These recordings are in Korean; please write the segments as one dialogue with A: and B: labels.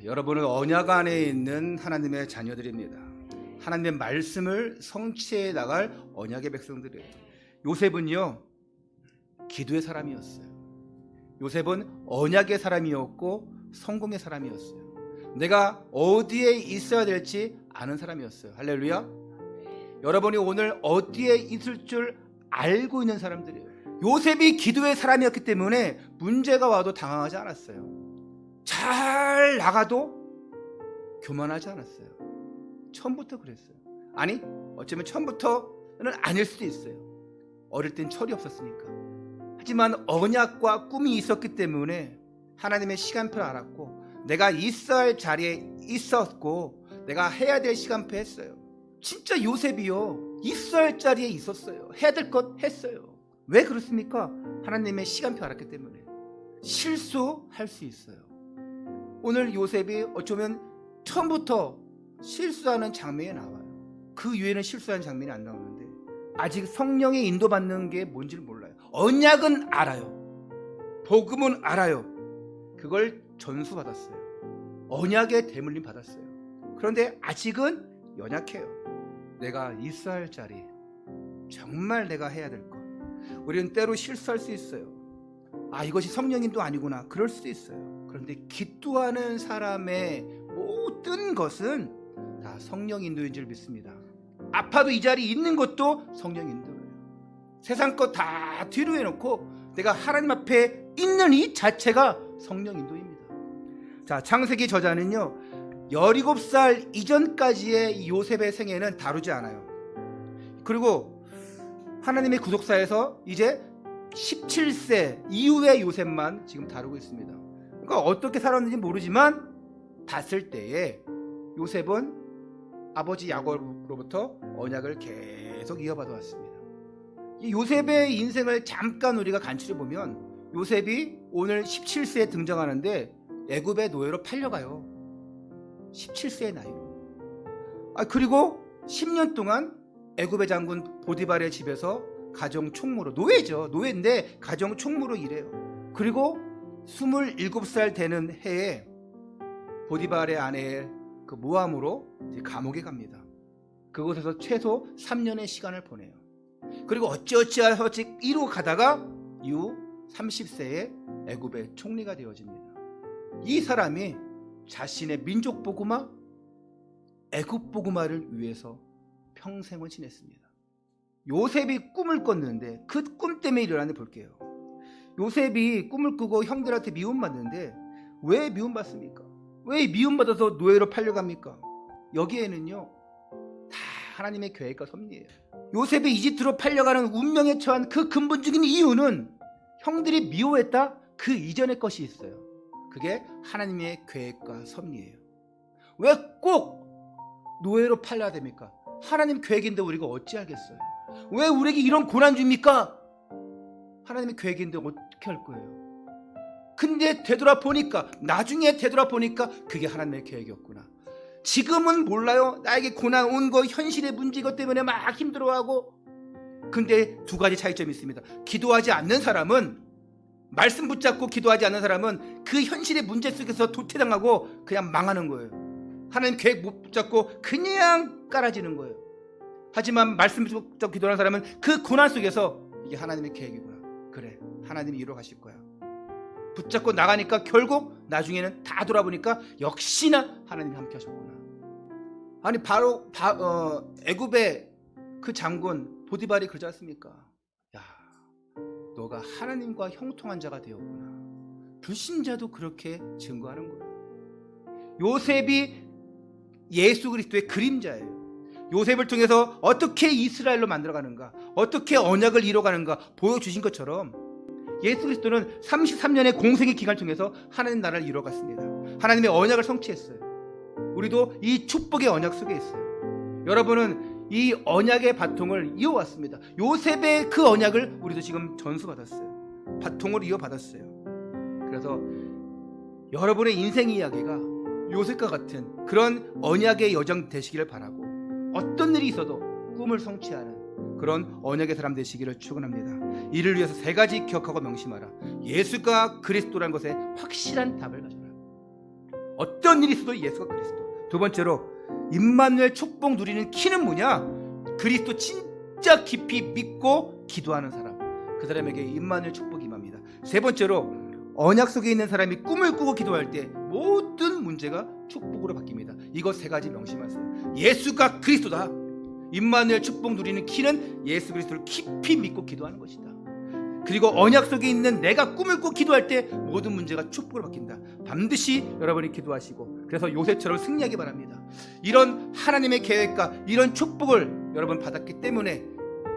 A: 여러분은 언약 안에 있는 하나님의 자녀들입니다. 하나님의 말씀을 성취해 나갈 언약의 백성들이에요. 요셉은요, 기도의 사람이었어요. 요셉은 언약의 사람이었고 성공의 사람이었어요. 내가 어디에 있어야 될지 아는 사람이었어요. 할렐루야. 여러분이 오늘 어디에 있을 줄 알고 있는 사람들이에요. 요셉이 기도의 사람이었기 때문에 문제가 와도 당황하지 않았어요. 잘 나가도 교만하지 않았어요. 처음부터 그랬어요. 아니, 어쩌면 처음부터는 아닐 수도 있어요. 어릴 땐 철이 없었으니까. 하지만 언약과 꿈이 있었기 때문에 하나님의 시간표를 알았고, 내가 있어야 할 자리에 있었고, 내가 해야 될 시간표 했어요. 진짜 요셉이요, 있어야 할 자리에 있었어요. 해야 될 것 했어요. 왜 그렇습니까? 하나님의 시간표 알았기 때문에. 실수할 수 있어요. 오늘 요셉이 어쩌면 처음부터 실수하는 장면이 나와요. 그 위에는 실수하는 장면이 안 나오는데, 아직 성령의 인도받는 게 뭔지를 몰라요. 언약은 알아요. 복음은 알아요. 그걸 전수받았어요. 언약의 대물림 받았어요. 그런데 아직은 연약해요. 내가 있어야 할 자리, 정말 내가 해야 될 것. 우리는 때로 실수할 수 있어요. 아, 이것이 성령인도 아니구나, 그럴 수도 있어요. 그런데 기도하는 사람의 모든 것은 다 성령 인도인 줄 믿습니다. 아파도 이 자리에 있는 것도 성령 인도예요. 세상 것 다 뒤로 해놓고 내가 하나님 앞에 있는 이 자체가 성령 인도입니다. 자, 창세기 저자는요, 17살 이전까지의 요셉의 생애는 다루지 않아요. 그리고 하나님의 구속사에서 이제 17세 이후의 요셉만 지금 다루고 있습니다. 그러니까 어떻게 살았는지 모르지만 봤을 때에 요셉은 아버지 야곱으로부터 언약을 계속 이어받아 왔습니다. 이 요셉의 인생을 잠깐 우리가 간추려 보면, 요셉이 오늘 17세에 등장하는데 애굽의 노예로 팔려가요. 17세의 나이로. 그리고 10년 동안 애굽의 장군 보디발의 집에서 가정 총무로, 노예죠. 노예인데 가정 총무로 일해요. 그리고 27살 되는 해에 보디발의 아내의 그 모함으로 감옥에 갑니다. 그곳에서 최소 3년의 시간을 보내요. 그리고 어찌어찌해서 이루고 가다가 이후 30세에 애굽의 총리가 되어집니다. 이 사람이 자신의 민족 복음화, 애굽 복음화를 위해서 평생을 지냈습니다. 요셉이 꿈을 꿨는데 그 꿈 때문에 일어나는 볼게요. 요셉이 꿈을 꾸고 형들한테 미움받는데 왜 미움받습니까? 왜 미움받아서 노예로 팔려갑니까? 여기에는요, 다 하나님의 계획과 섭리예요. 요셉이 이집트로 팔려가는 운명에 처한 그 근본적인 이유는 형들이 미워했다, 그 이전의 것이 있어요. 그게 하나님의 계획과 섭리예요. 왜 꼭 노예로 팔려야 됩니까? 하나님 계획인데 우리가 어찌 알겠어요? 왜 우리에게 이런 고난 줍니까? 하나님의 계획인데 어떻게 할 거예요? 근데 되돌아보니까, 나중에 되돌아보니까 그게 하나님의 계획이었구나. 지금은 몰라요. 나에게 고난 온 거 현실의 문제, 이것 때문에 막 힘들어하고. 근데 두 가지 차이점이 있습니다. 기도하지 않는 사람은, 말씀 붙잡고 기도하지 않는 사람은 그 현실의 문제 속에서 도태당하고 그냥 망하는 거예요. 하나님 계획 못 붙잡고 그냥 깔아지는 거예요. 하지만 말씀 붙잡고 기도하는 사람은 그 고난 속에서 이게 하나님의 계획이구나, 그래, 하나님이 이루어 가실 거야, 붙잡고 나가니까 결국 나중에는 다 돌아보니까 역시나 하나님이 함께 하셨구나. 아니, 바로 애굽의 그 장군 보디발이 그러지 않습니까? 야, 너가 하나님과 형통한 자가 되었구나. 불신자도 그렇게 증거하는 거예요. 요셉이 예수 그리스도의 그림자예요. 요셉을 통해서 어떻게 이스라엘로 만들어가는가, 어떻게 언약을 이뤄가는가 보여주신 것처럼 예수 그리스도는 33년의 공생의 기간을 통해서 하나님 나라를 이뤄갔습니다. 하나님의 언약을 성취했어요. 우리도 이 축복의 언약 속에 있어요. 여러분은 이 언약의 바통을 이어왔습니다. 요셉의 그 언약을 우리도 지금 전수받았어요. 바통을 이어받았어요. 그래서 여러분의 인생 이야기가 요셉과 같은 그런 언약의 여정 되시기를 바라고, 어떤 일이 있어도 꿈을 성취하는 그런 언약의 사람 되시기를 축원합니다. 이를 위해서 세 가지 기억하고 명심하라. 예수가 그리스도라는 것에 확실한 답을 가져라. 어떤 일이 있어도 예수가 그리스도. 두 번째로 임마누엘 축복 누리는 키는 뭐냐? 그리스도 진짜 깊이 믿고 기도하는 사람, 그 사람에게 임마누엘 축복이 임합니다. 세 번째로 언약 속에 있는 사람이 꿈을 꾸고 기도할 때 모든 문제가 축복으로 바뀝니다. 이것 세 가지 명심하세요. 예수가 그리스도다. 임마누엘 축복 누리는 키는 예수 그리스도를 깊이 믿고 기도하는 것이다. 그리고 언약 속에 있는 내가 꿈을 꾸고 기도할 때 모든 문제가 축복으로 바뀐다. 반드시 여러분이 기도하시고, 그래서 요셉처럼 승리하기 바랍니다. 이런 하나님의 계획과 이런 축복을 여러분 받았기 때문에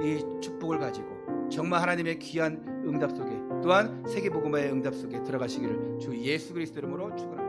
A: 이 축복을 가지고 정말 하나님의 귀한 응답 속에, 또한 세계복음화의 응답 속에 들어가시기를 주 예수 그리스도 이름으로 축원합니다.